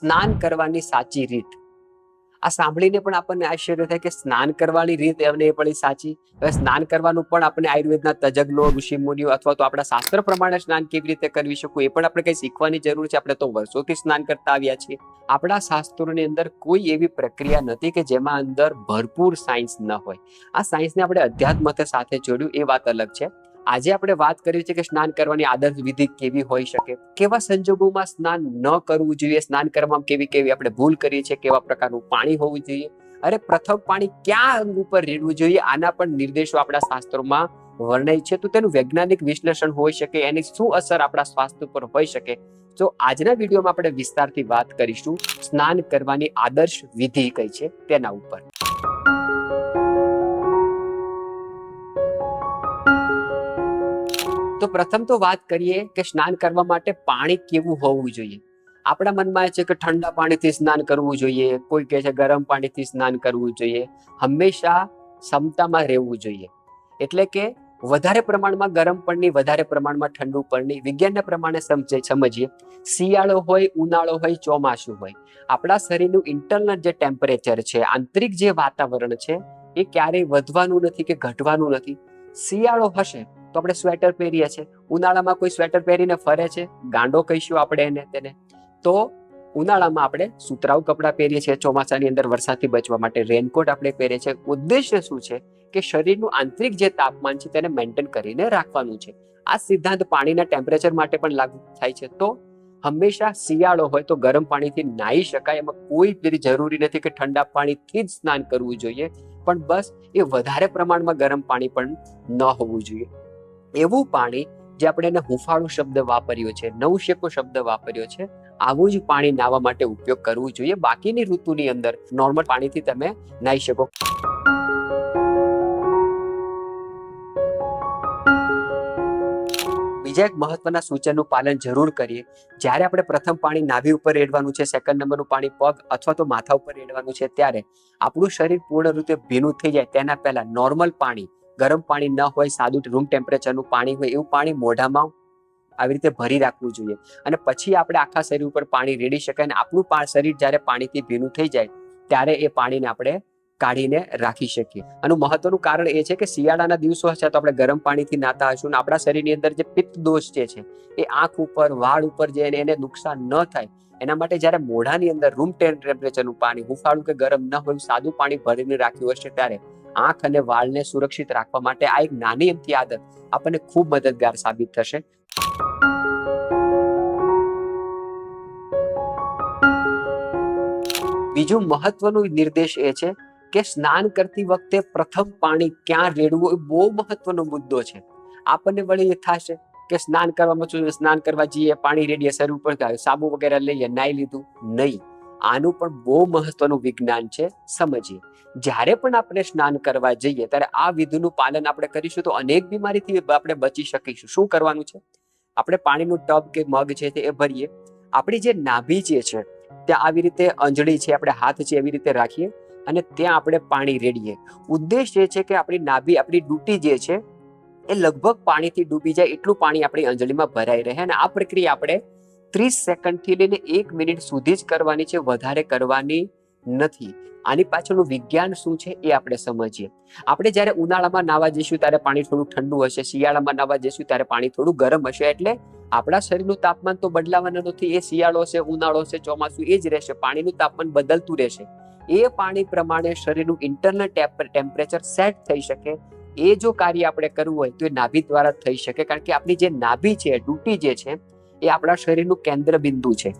સ્નાન કરવાની સાચી રીત. આ સાંભળીને પણ આપણને આશ્ચર્ય થાય કે સ્નાન કરવાની રીત એમને એ પણ સાચી. હવે સ્નાન કરવાનું પણ આપણે આયુર્વેદના તજજ્ઞો, ઋષિમુનિઓ અથવા તો આપણા શાસ્ત્ર પ્રમાણે સ્નાન કેવી રીતે કરવી શકું એ પણ આપણે કઈ શીખવાની જરૂર છે. આપણે તો વર્ષોથી સ્નાન કરતા આવ્યા છીએ. આપણા શાસ્ત્રોની અંદર કોઈ એવી પ્રક્રિયા નથી કે જેમાં અંદર ભરપૂર સાયન્સ ન હોય. આ સાયન્સને આપણે અધ્યાત્મ સાથે જોડ્યું એ વાત અલગ છે. આજે આપણે વાત કરી છે કે સ્નાન કરવાની આદર્શ વિધિ કેવી હોઈ શકે, કેવા સંજોગોમાં સ્નાન ન કરવું જોઈએ, સ્નાન કરવામાં કેવી કેવી આપણે ભૂલ કરીએ છીએ, કેવા પ્રકારનું પાણી હોવું જોઈએ, અરે પ્રથમ પાણી ક્યાં અંગ ઉપર રેડવું જોઈએ, આના પણ નિર્દેશો આપણા શાસ્ત્રોમાં વર્ણય છે. તો તેનું વૈજ્ઞાનિક વિશ્લેષણ હોઈ શકે, એની શું અસર આપણા સ્વાસ્થ્ય પર હોઈ શકે. તો આજના વિડીયોમાં આપણે વિસ્તારથી વાત કરીશું સ્નાન કરવાની આદર્શ વિધિ કઈ છે તેના ઉપર. તો પ્રથમ તો વાત કરીએ કે સ્નાન કરવા માટે પાણી કેવું હોવું જોઈએ. આપણા મનમાં છે કે ઠંડા પાણીથી સ્નાન કરવું જોઈએ, કોઈ કહે છે ગરમ પાણીથી સ્નાન કરવું જોઈએ. હંમેશા સમતામાં રહેવું જોઈએ. એટલે કે વધારે પ્રમાણમાં ગરમ પાણી, વધારે પ્રમાણમાં ઠંડુ પાણી. વિજ્ઞાનના પ્રમાણે સમજીએ, શિયાળો હોય, ઉનાળો હોય, ચોમાસું હોય, આપણા શરીરનું ઇન્ટરનલ જે ટેમ્પરેચર છે, આંતરિક જે વાતાવરણ છે, એ ક્યારેય વધવાનું નથી કે ઘટવાનું નથી. શિયાળો હશે તો આપણે સ્વેટર પહેરીએ છીએ, ઉનાળામાં કોઈ સ્વેટર પહેરીને ફરે છે, ગાંડો કહીશું આપણે તેને. તો ઉનાળામાં આપણે સુતરાઉ કપડાં પહેરીએ છીએ, ચોમાસાની અંદર વરસાદથી બચવા માટે રેનકોટ આપણે પહેરીએ છીએ. ઉદ્દેશ્ય શું છે કે શરીરનું આંતરિક જે તાપમાન છે તેને મેન્ટેન કરીને રાખવાનું છે. આ સિદ્ધાંત પાણીના ટેમ્પરેચર માટે પણ લાગુ થાય છે. તો હંમેશા શિયાળો હોય તો ગરમ પાણીથી નાહી શકાય, એમાં કોઈ જરૂરી નથી કે ઠંડા પાણીથી જ સ્નાન કરવું જોઈએ, પણ બસ એ વધારે પ્રમાણમાં ગરમ પાણી પણ ન હોવું જોઈએ. એવું પાણી જે આપણે એને હુંફાળું શબ્દ વાપર્યો છે, નવશેકો શબ્દ વાપર્યો છે, આવું જ પાણી નાહવા માટે ઉપયોગ કરવું જોઈએ. બાકીની ઋતુની અંદર નોર્મલ પાણીથી તમે નાહી શકો. બીજા એક મહત્વના સૂચનનું પાલન જરૂર કરીએ. જ્યારે આપણે પ્રથમ પાણી નાભી ઉપર રેડવાનું છે, સેકન્ડ નંબરનું પાણી પગ અથવા તો માથા ઉપર રેડવાનું છે, ત્યારે આપણું શરીર પૂર્ણ રીતે ભીનું થઈ જાય તેના પહેલા નોર્મલ પાણી, ગરમ પાણી ન હોય, સાદું રૂમ ટેમ્પરેચરનું પાણી હોય, એવું પાણી મોઢામાં આવી રીતે ભરી રાખવું જોઈએ. અને પછી આપણે આખા શરીર ઉપર પાણી રેડી શકાય. અને આપણું શરીર જ્યારે પાણીથી ભીનું થઈ જાય ત્યારે એ પાણીને આપણે કાઢીને રાખી શકીએ. આનું મહત્વનું કારણ એ છે કે શિયાળાના દિવસો હશે તો આપણે ગરમ પાણીથી નાતા હશું, અને આપણા શરીરની અંદર જે પિત્ત દોષ જે છે એ આંખ ઉપર, વાળ ઉપર જે એને નુકસાન ન થાય એના માટે જ્યારે મોઢાની અંદર રૂમ ટેમ્પરેચરનું પાણી, હુંફાળું કે ગરમ ન હોય, સાદું પાણી ભરીને રાખ્યું હશે, ત્યારે આંખ અને વાળને સુરક્ષિત રાખવા માટે આ એક નાની એમથી આદત આપણને ખૂબ મદદગાર સાબિત થશે. બીજું મહત્વનું નિર્દેશ એ છે કે સ્નાન કરતી વખતે પ્રથમ પાણી ક્યાં રેડવું એ બહુ મહત્વનો મુદ્દો છે. આપણને વળી એ થશે કે સ્નાન કરવા જઈએ, પાણી રેડીએ, શરીર ઉપર સાબુ વગેરે લઈએ, નાઈ લીધું. નહીં, આનું પણ બહુ મહત્વનું વિજ્ઞાન છે, સમજીએ. જ્યારે પણ આપણે સ્નાન કરવા જઈએ ત્યારે આ વિધિનું પાલન આપણે કરીશું તો અનેક બીમારીથી આપણે બચી શકીશું. શું કરવાનું છે? આપણે પાણીનું ટબ કે મગ છે તે ભરીએ, આપણી જે નાભી જે છે ત્યાં આવી રીતે અંજળી છે, આપણે હાથ છે એવી રીતે રાખીએ અને ત્યાં આપણે પાણી રેડીએ. ઉદ્દેશ એ છે કે આપણી નાભી, આપણી ડૂટી જે છે એ લગભગ પાણીથી ડૂબી જાય એટલું પાણી આપણી અંજળીમાં ભરાઈ રહે. અને આ પ્રક્રિયા આપણે 30 સેકન્ડથી લઈને 1 મિનિટ સુધી જ કરવાની છે, વધારે કરવાની નથી. આની પાછળનું વિજ્ઞાન શું છે એ આપણે સમજીએ. આપણે જ્યારે ઉનાળામાં નાવા જઈશું ત્યારે પાણી થોડું ઠંડુ હશે, શિયાળામાં નાવા જઈશું ત્યારે પાણી થોડું ગરમ હશે. એટલે આપણા શરીરનું તાપમાન તો બદલાવાનું નથી. એ શિયાળો છે, ઉનાળો છે, ચોમાસું એ જ રહેશે. પાણીનું તાપમાન બદલતું રહેશે. એ પાણી પ્રમાણે શરીરનું ઇન્ટરનલ ટેમ્પરેચર સેટ થઈ શકે. એ જો કાર્ય આપણે કરવું હોય તો એ નાભી દ્વારા થઈ શકે. કારણ કે આપણી જે નાભી છે, ડૂટી જે છે, એ આપણા શરીરનું કેન્દ્ર બિંદુ છે.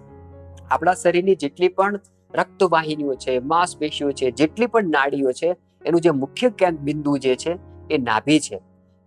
આપણા શરીરની જેટલી પણ રક્તવાહિનીઓ છે, માંસપેશીઓ છે, જેટલી પણ નાડીઓ છે, એનું જે મુખ્ય બિંદુ જે છે એ નાભી છે.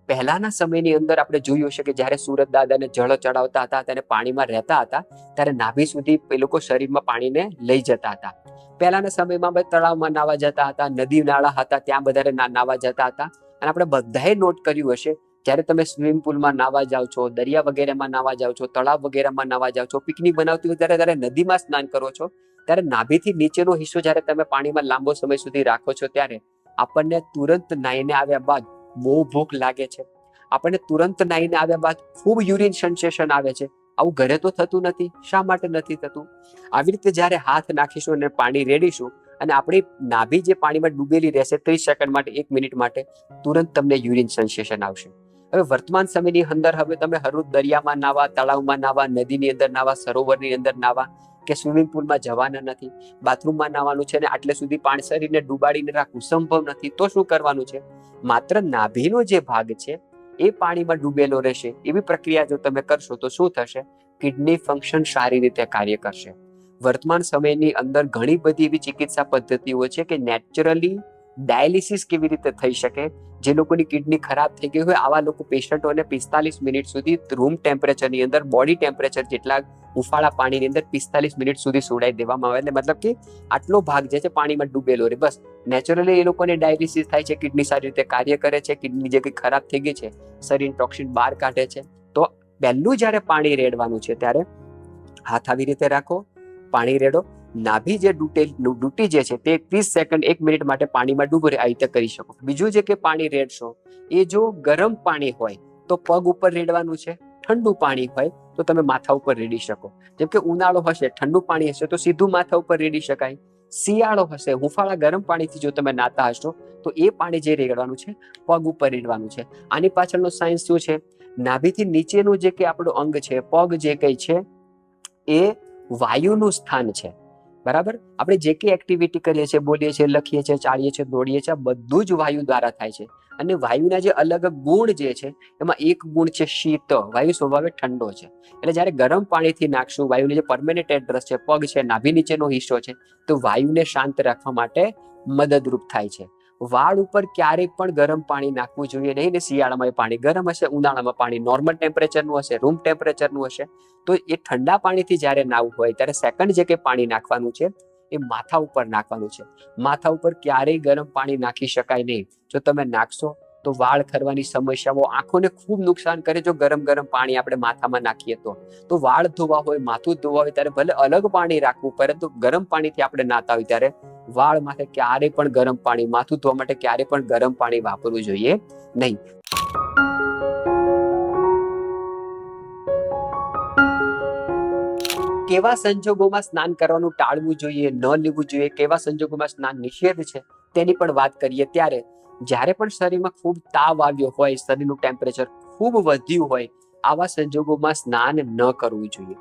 પહેલાના સમયની અંદર આપણે જોયું હશે કે જ્યારે સુરત દાદાને જળ ચડાવતા હતા, ત્યારે પાણીમાં રહેતા હતા, ત્યારે નાભી સુધી એ લોકો શરીરમાં પાણીને લઈ જતા હતા. પહેલાના સમયમાં તળાવમાં નાવા જતા હતા, નદી નાળા હતા ત્યાં બધા નાવા જતા હતા. અને આપણે બધાએ નોટ કર્યું હશે, જ્યારે તમે સ્વિમિંગ પુલમાં નાવા જાઓ છો, દરિયા વગેરેમાં નાવા જાઓ છો, તળાવ વગેરેમાં નાવા જાઓ છો, પિકનિક બનાવતી હોય ત્યારે નદીમાં સ્નાન કરો છો, ત્યારે નાભીથી નીચેનો હિસ્સો જ્યારે તમે પાણીમાં લાંબો સમય સુધી રાખો છો, ત્યારે આપણને તુરંત નાહીને આવ્યા બાદ બહુ ભૂખ લાગે છે. આપણને તુરંત નાહીને આવ્યા બાદ ખૂબ યુરિન સેન્સેશન આવે છે. આવું ઘરે તો થતું નથી. શા માટે નથી થતું? આવી રીતે જ્યારે હાથ નાખીશું અને પાણી રેડીશું અને આપણી નાભી જે પાણીમાં ડૂબેલી રહેશે 30 સેકન્ડ માટે, 1 મિનિટ માટે, તુરંત તમને યુરિન સેન્સેશન આવશે. હવે વર્તમાન સમયની અંદર હવે તમે હરરોજ દરિયામાં નાવા, તળાવમાં નાવા, નદીની અંદર નાવા, સરોવરની અંદર નાવા કે સ્વિમિંગ પુલમાં જવાના નથી, બાથરૂમમાં નાવાનું છે ને આટલે સુધી પાણી શરીરને ડૂબાડીને રાખવું સંભવ નથી. તો શું કરવાનું છે? માત્ર નાભીનો જે ભાગ છે એ પાણીમાં ડૂબેલો રહેશે. એવી પ્રક્રિયા જો તમે કરશો તો શું થશે? કિડની ફંક્શન સારી રીતે કાર્ય કરશે. વર્તમાન સમયની અંદર ઘણી બધી એવી ચિકિત્સા પદ્ધતિઓ છે કે નેચરલી ડાયાલિસિસ કેવી રીતે થઈ શકે. જે લોકોની કિડની ખરાબ થઈ ગઈ હોય આવા લોકો પેશન્ટોને 45 મિનિટ સુધી રૂમ ટેમ્પરેચરની અંદર, બોડી ટેમ્પરેચર જેટલા ઉફાળા પાણીની અંદર 45 મિનિટ સુધી સુડાઈ દેવામાં આવે. એટલે મતલબ કે આટલો ભાગ જે છે પાણીમાં ડૂબેલો રહે. બસ નેચરલી એ લોકોને ડાયાલિસિસ થાય છે, કિડની સારી રીતે કાર્ય કરે છે, કિડની જે કંઈ ખરાબ થઈ ગઈ છે શરીર ટોક્સિન બહાર કાઢે છે. તો પહેલું જ્યારે પાણી રેડવાનું છે ત્યારે હાથ આવી રીતે રાખો, પાણી રેડો, નાભી જે ડૂટી જે છે તે 30 સેકન્ડ 1 મિનિટ માટે પાણીમાં ડૂબે આ રીતે કરી શકો. બીજું જે કે પાણી રેડશો એ જો ગરમ પાણી હોય તો પગ ઉપર રેડવાનું છે, ઠંડુ પાણી હોય તો તમે માથા ઉપર રેડી શકો. જેમ કે ઉનાળો હશે, ઠંડુ પાણી હશે તો સીધું માથા ઉપર રેડી શકાય. શિયાળો હશે, હુંફાળા ગરમ પાણીથી જો તમે નાતા હશો તો એ પાણી જે રેડવાનું છે પગ ઉપર રેડવાનું છે. આની પાછળનો સાયન્સ શું છે? નાભીથી નીચેનું જે કે આપણું અંગ છે, પગ જે કંઈ છે એ વાયુનું સ્થાન છે. બરાબર? આપણે જે કંઈ એક્ટિવિટી કરીએ છીએ, બોલીએ છીએ, લખીએ છીએ, ચાલીએ છીએ, દોડીએ છીએ, બધું જ વાયુ દ્વારા થાય છે. અને વાયુના જે અલગ ગુણ જે છે એમાં એક ગુણ છે શીત. વાયુ સ્વભાવે ઠંડો છે. એટલે જ્યારે ગરમ પાણીથી નાખશું, વાયુની જે પરમેનન્ટ એડ્રેસ છે, પગ છે, નાભી નીચેનો હિસ્સો છે, તો વાયુને શાંત રાખવા માટે મદદરૂપ થાય છે. વાળ ઉપર ક્યારેય પણ ગરમ પાણી નાખવું જોઈએ નહીં. ને શિયાળામાં પાણી ગરમ હશે, ઉનાળામાં પાણી નોર્મલ ટેમ્પરેચરનું હશે, રૂમ ટેમ્પરેચરનું હશે. તો એ ઠંડા પાણીથી જ્યારે નાવું હોય ત્યારે સેકન્ડ જે કે પાણી નાખવાનું છે એ માથા ઉપર નાખવાનું છે. માથા ઉપર ક્યારેય ગરમ પાણી નાખી શકાય નહીં. જો તમે નાખશો તો વાળ ખરવાની સમસ્યાઓ, આંખોને ખૂબ નુકસાન કરે. જો ગરમ પાણી આપણે માથામાં નાખીએ તો વાળ ધોવા હોય, માથું ધોવા હોય ત્યારે ભલે અલગ પાણી રાખવું, પરંતુ ગરમ પાણીથી આપણે નાતા હોય ત્યારે વાળ માથે ક્યારેય પણ ગરમ પાણી, માથું ધોવા માટે ક્યારેય પણ ગરમ પાણી વાપરવું જોઈએ નહીં. કેવા સંજોગોમાં સ્નાન કરવાનું ટાળવું જોઈએ, ન લેવું જોઈએ, કેવા સંજોગોમાં સ્નાન નિષેધ છે તેની પણ વાત કરીએ. ત્યારે જ્યારે પણ શરીરમાં ખૂબ તાવ આવ્યો હોય, શરીરનું ટેમ્પરેચર ખૂબ વધ્યું હોય, આવા સંજોગોમાં સ્નાન ન કરવું જોઈએ.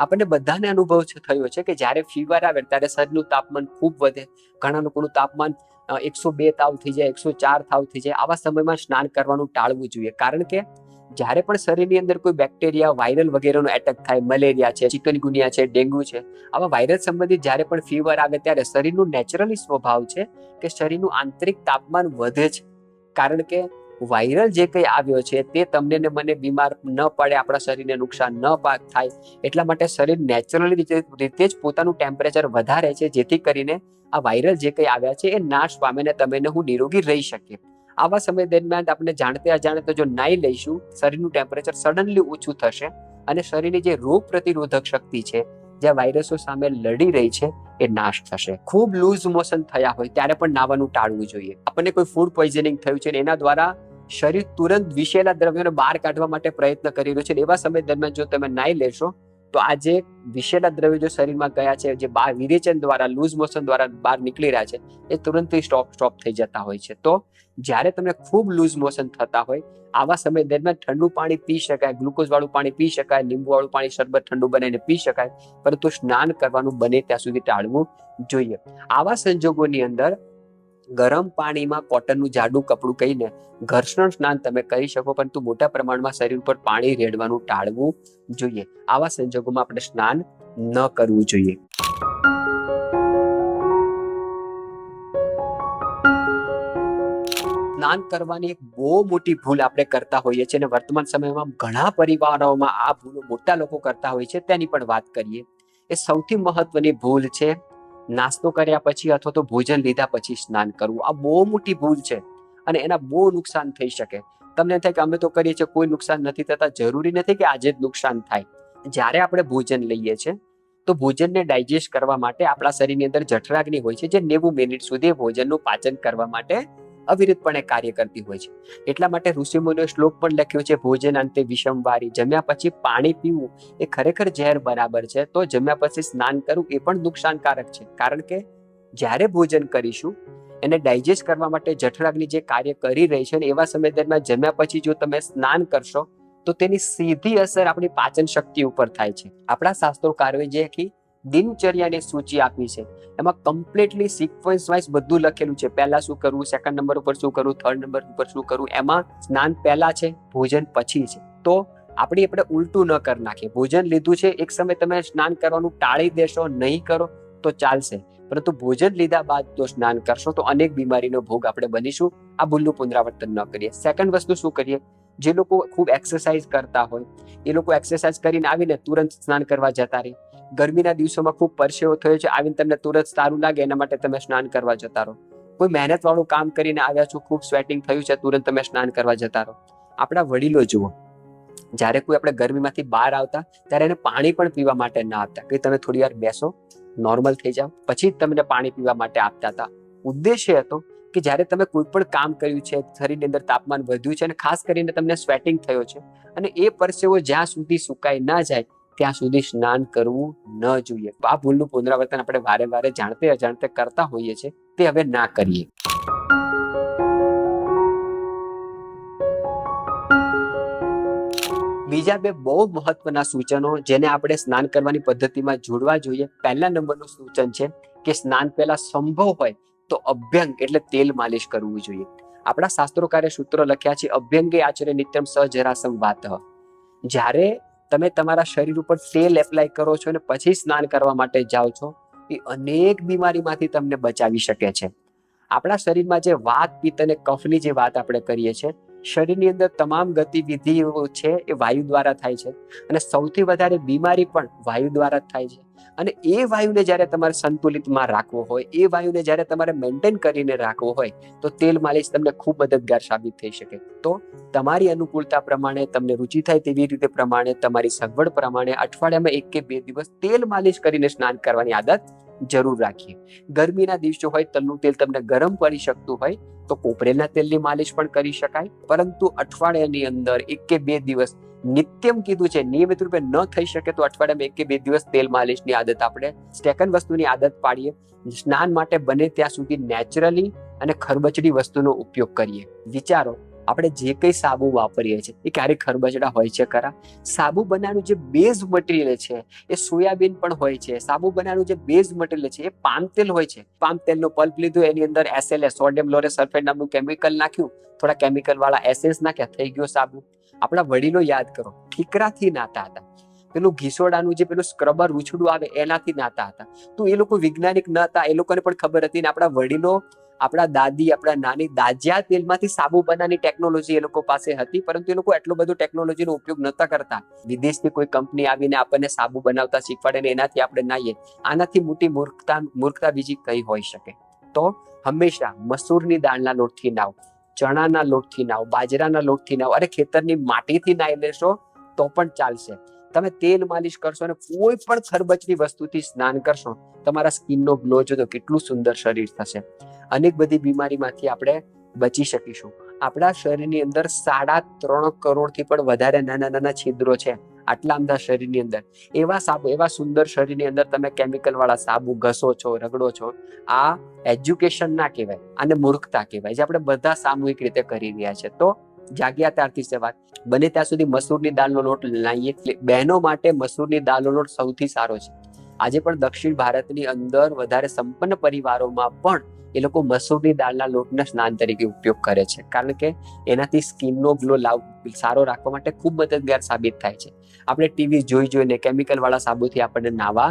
આપણને બધાને અનુભવ થયો છે કે જ્યારે ફીવર આવે ત્યારે શરીરનું તાપમાન ખૂબ વધે. ઘણા લોકોનું તાપમાન 102 તાવ થઈ જાય, 104 તાવ થઈ જાય. આવા સમયમાં સ્નાન કરવાનું ટાળવું જોઈએ. કારણ કે જ્યારે પણ શરીરની અંદર કોઈ બેક્ટેરિયા, વાયરલ વગેરેનો એટેક થાય, મલેરિયા છે, ચિકનગુનિયા છે, ડેન્ગ્યુ છે, આવા વાયરસ સંબંધિત જ્યારે પણ ફીવર આવે ત્યારે શરીરનું નેચરલી સ્વભાવ છે કે શરીરનું આંતરિક તાપમાન વધે છે. કારણ કે વાયરલ જે કંઈ આવ્યો છે તે તમને ને મને બીમાર ન પડે, આપણા શરીરને નુકસાન ન થાય, એટલા માટે શરીર નેચરલી રીતે જ પોતાનું ટેમ્પરેચર વધારે છે, જેથી કરીને આ વાયરલ જે કંઈ આવ્યા છે એ નાશ પામે ને તમે ને હું નિરોગી રહી શકીએ. આવા સમય દરમિયાન આપણે જાણતે અજાણતે જો નાઈ લઈશું, શરીરનું ટેમ્પરેચર સડનલી ઓછું થશે અને શરીરની જે રોગ પ્રતિરોધક શક્તિ છે, જે વાયરસો સામે લડી રહી છે, એ નાશ થશે. ખૂબ લૂઝ મોશન થયા હોય ત્યારે પણ નાવાનું ટાળવું જોઈએ. આપણને કોઈ ફૂડ પોઈઝનિંગ થયું છે એના દ્વારા શરીર તુરંત વિષેલા દ્રવ્યોને બહાર કાઢવા માટે પ્રયત્ન કરી રહ્યું છે. એવા સમય દરમિયાન જો તમે નાઈ લેશો તો આ જે વિષેલા દ્રવ્યો જો શરીરમાં ગયા છે, જે બહાર વિરેચન દ્વારા, લૂઝ મોશન દ્વારા બહાર નીકળી રહ્યા છે, એ તુરંત સ્ટોપ થઈ જતા હોય છે. તો જ્યારે તમને ખૂબ લૂઝ મોશન થતા હોય આવા સમય દરમિયાન ઠંડુ પાણી પી શકાય, ગ્લુકોઝ વાળું પાણી પી શકાય, લીંબુ વાળું પાણી શરબત ઠંડુ બનાવીને પી શકાય, પરંતુ સ્નાન કરવાનું બને ત્યાં સુધી ટાળવું જોઈએ. આવા સંજોગોની અંદર ગરમ પાણીમાં કોટનનું જાડું કપડું કહીને ઘર્ષણ સ્નાન તમે કરી શકો, પરંતુ મોટા પ્રમાણમાં શરીર ઉપર પાણી રેડવાનું ટાળવું જોઈએ. આવા સંજોગોમાં આપણે સ્નાન ન કરવું જોઈએ. સ્નાન કરવાની એક બહુ મોટી ભૂલ આપણે કરતા હોઈએ છીએ અને વર્તમાન સમયમાં ઘણા પરિવારોમાં આ ભૂલો મોટા લોકો કરતા હોય છે, તેની પણ વાત કરીએ. એ સૌથી મહત્વની ભૂલ છે નાસ્તો કર્યા પછી અથવા તો ભોજન લીધા પછી સ્નાન કરવું. આ બહુ મોટી ભૂલ છે અને એના બહુ નુકસાન થઈ શકે. તમને થાય કે અમે તો કરીએ છીએ, કોઈ નુકસાન નથી થતા. જરૂરી નથી કે આજે જ નુકસાન થાય. જ્યારે આપણે ભોજન લઈએ છીએ તો ભોજનને ડાયજેસ્ટ કરવા માટે આપણા શરીરની અંદર જઠરાગ્નિ હોય છે, જે 90 મિનિટ સુધી ભોજનનું પાચન કરવા માટે અવિરતપણે કાર્ય કરતી હોય છે. એટલા માટે ઋષિમુનિઓએ શ્લોક પણ લખ્યો છે, ભોજનાંતે વિષમવારી, જમ્યા પછી પાણી પીવું એ ખરેખર ઝેર બરાબર છે. તો જમ્યા પછી સ્નાન કરવું એ પણ નુકસાનકારક છે, કારણ કે જ્યારે ભોજન કરીશું એને ડાયજેસ્ટ કરવા માટે જઠરાગ્નિ જે કાર્ય કરી રહી છે, એવા સમય દરમિયાન જમ્યા પછી જો તમે સ્નાન કરશો તો તેની સીધી અસર આપણી પાચન શક્તિ ઉપર થાય છે. આપણા શાસ્ત્રોકારોએ જે દિનચર્યાની સૂચિ આપી છે એમાં કમ્પ્લીટલી સિક્વન્સ વાઇઝ બધું લખેલું છે. પહેલા શું કરવું, સેકન્ડ નંબર ઉપર શું કરવું, થર્ડ નંબર ઉપર શું કરવું. એમાં સ્નાન પહેલા છે, ભોજન પછી છે. તો આપણે ઉલટું ન કરી નાખીએ. ભોજન લીધું છે, એક સમય તમે સ્નાન કરવાનું ટાળી દેશો, નહીં કરો તો ચાલશે, પરંતુ ભોજન લીધા બાદ જો સ્નાન કરશો તો અનેક બીમારીનો ભોગ આપણે બનીશું. આ ભૂલનું પુનરાવર્તન ન કરીએ. સેકન્ડ વસ્તુ શું કરીએ, જે લોકો ખૂબ એક્સરસાઇઝ કરતા હોય એ લોકો એક્સરસાઇઝ કરીને આવીને તુરંત સ્નાન કરવા જતા રહે. ગરમીના દિવસોમાં ખૂબ પરસેવો થયો છે, આવીને તમને તુરંત સારું લાગે એના માટે તમે સ્નાન કરવા જતા રહો. કોઈ મહેનત વાળું કામ કરીને આવ્યા છો, ખૂબ સ્વેટિંગ થયું છે, તુરંત તમે સ્નાન કરવા જતા રહો. આપણા વડીલો જુઓ, જ્યારે કોઈ આપણે ગરમીમાંથી બહાર આવતા ત્યારે એને પાણી પણ પીવા માટે ના આપતા, કે તમે થોડી વાર બેસો, નોર્મલ થઈ જાઓ, પછી જ તમને પાણી પીવા માટે આપતા હતા. ઉદ્દેશ્ય હતો કે જ્યારે તમે કોઈ પણ કામ કર્યું છે, શરીરની અંદર તાપમાન વધ્યું છે અને ખાસ કરીને તમને સ્વેટિંગ થયો છે અને એ પરસેવો જ્યાં સુધી સુકાઈ ના જાય ત્યાં સુધી સ્નાન કરવું ન જોઈએ. આ ભૂલનું પુનરાવર્તન આપણે વારે વારે જાણતે અજાણતે કરતા હોઈએ છીએ, તે હવે ના કરીએ. બીજા બે બહુ મહત્વના સૂચનો જેને આપણે સ્નાન કરવાની પદ્ધતિમાં જોડવા જોઈએ. પહેલા નંબરનું સૂચન છે કે સ્નાન પહેલા સંભવ હોય તો અભ્યંગ એટલે તેલ માલિશ કરવું જોઈએ. આપણા શાસ્ત્રોકારે સૂત્રો લખ્યા છે, અભ્યંગે આચરે નિત્યમ સજરાસમ વાતઃ. જ્યારે તમે તમારા શરીર ઉપર તેલ એપ્લાય કરો છો અને પછી સ્નાન કરવા માટે જાઓ છો, એ અનેક બીમારીમાંથી તમને બચાવી શકે છે. આપણા શરીરમાં જે વાત, પિત્ત અને કફની જે વાત આપણે કરીએ છીએ, શરીરની અંદર તમામ ગતિવિધિઓ છે એ વાયુ દ્વારા થાય છે અને સૌથી વધારે બીમારી પણ વાયુ દ્વારા જ થાય છે. અને એ વાયુને જ્યારે તમારે સંતુલિતમાં રાખવો હોય, એ વાયુને જ્યારે તમારે મેન્ટેન કરીને રાખવો હોય, તો તેલ માલિશ તમને ખૂબ મદદગાર સાબિત થઈ શકે. તો તમારી અનુકૂળતા પ્રમાણે, તમને રુચિ થાય તેવી રીતે પ્રમાણે, તમારી સગવડ પ્રમાણે અઠવાડિયામાં 1 કે 2 દિવસ તેલ માલિશ કરીને સ્નાન કરવાની આદત જરૂર રાખીએ. ગરમીના દિવસો હોય, તલનું તેલ તમને ગરમ પડી શકતું હોય તો કોપરેલના તેલની માલિશ પણ કરી શકાય, પરંતુ અઠવાડિયાની અંદર 1 કે 2 દિવસ નિત્યમ કીધું છે, નિયમિત રૂપે ન થઈ શકે તો અઠવાડિયામાં 1 કે 2 દિવસ તેલ માલિશની આદત આપણે સેકન્ડ વસ્તુની આદત પાડીએ. સ્નાન માટે બને ત્યાં સુધી નેચરલી અને ખરબચડી વસ્તુનો ઉપયોગ કરીએ. વિચારો, આપણે જે કઈ સાબુ વાપરીએ છીએ એ ક્યારેક ખરબચડા હોય છે ખરા? સાબુ બનાવવાનું જે બેઝ મટીરિયલ છે એ સોયાબીન પણ હોય છે. સાબુ બનાવવાનું જે બેઝ મટીરિયલ છે એ પામ તેલ હોય છે. પામ તેલનો પલ્પ લીધું, એની અંદર SLS, સોડિયમ લોરેસ સલ્ફેટ નામનું કેમિકલ નાખ્યું, થોડા કેમિકલ વાળા એસેન્સ નાખ્યા, થઈ ગયો સાબુ. આપણા વડીલો યાદ કરો, ઠીકરાથી નાતા હતા. પેલું ઘીસોડાનું જે પેલું સ્ક્રબર ઉછળું આવે એનાથી નાતા હતા. તો એ લોકો વૈજ્ઞાનિક ન હતા, એ લોકોને પણ ખબર હતી. ને આપણા વડીલો, આપણા દાદી, આપણા નાની, દાજ્યા તેલમાંથી સાબુ બનાવવાની ટેકનોલોજી એ લોકો પાસે હતી, પરંતુ એ લોકો એટલો બધો ટેકનોલોજીનો ઉપયોગ નતા કરતા. વિદેશની કોઈ કંપની આવીને આપણને સાબુ બનાવતા શીખવાડે ને એનાથી આપણે નાહીએ, આનાથી મોટી મૂર્ખતા બીજી કઈ હોઈ શકે? તો હંમેશા મસૂરની દાળના લોટથી નાવ, ચણાના લોટથી નાવ, બાજરાના લોટથી નાવ, અરે ખેતરની માટીથી નાઈ લેશો તો પણ ચાલશે. તમે તેલ માલિશ કરશો અને કોઈ પણ ખરબચડી વસ્તુથી સ્નાન કરશો, તમારા સ્કિનનો ગ્લો જો કેટલું સુંદર શરીર થશે. અનેક બધી બીમારીમાંથી આપણે બચી શકીશું. આપણા શરીરની અંદર 3.5 કરોડથી પણ વધારે નાના નાના છિદ્રો છે. આટલા બધા શરીરની અંદર એવા સાબુ, એવા સુંદર શરીરની અંદર તમે કેમિકલ વાળા સાબુ ઘસો છો, રગડો છો. આ એજ્યુકેશન ના કહેવાય, આને મૂર્ખતા કહેવાય, જે આપણે બધા સામૂહિક રીતે કરી રહ્યા છે. તો જાગ્યા ત્યારથી સેવા, બને ત્યાં સુધી મસૂરની દાળનો લોટ લાવીએ. બહેનો માટે મસૂરની દાળનો લોટ સૌથી સારો છે. આજે પણ દક્ષિણ ભારતની અંદર વધારે સંપન્ન પરિવારોમાં પણ એ લોકો મસૂરની દાળના લોટના સ્નાન તરીકે ઉપયોગ કરે છે, કારણ કે એનાથી સ્કિનનો ગ્લો સારો રાખવા માટે ખૂબ મદદગાર સાબિત થાય છે. આપણે ટીવી જોઈને કેમિકલ વાળા સાબુથી આપણને નાવા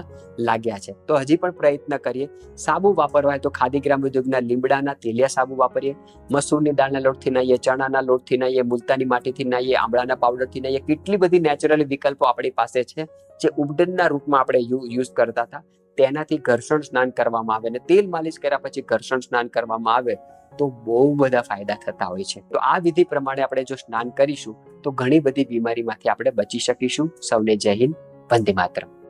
લાગ્યા છે. તો હજી પણ પ્રયત્ન કરીએ. સાબુ વાપરવા હોય તો ખાદીગ્રામ ઉદ્યોગના લીમડાના તેલિયા સાબુ વાપરીએ. મસૂરની દાળના લોટથી નાહીએ, ચણાના લોટથી નાહીએ, મુલતાની માટીથી નાહીએ, આમળાના પાવડરથી નાહીએ. કેટલી બધી નેચરલી વિકલ્પો આપણી પાસે છે જે ઉપડનના રૂપમાં આપણે યુઝ કરતા હતા. તેનાથી ઘર્ષણ સ્નાન કરવામાં આવે અને તેલ માલિશ કર્યા પછી ઘર્ષણ સ્નાન કરવામાં આવે તો બહુ બધા ફાયદા થતા હોય છે. તો આ વિધિ પ્રમાણે આપણે જો સ્નાન કરીશું તો ઘણી બધી બીમારીમાંથી આપણે બચી શકીશું. સૌને જય હિન્દ, વંદે માતરમ.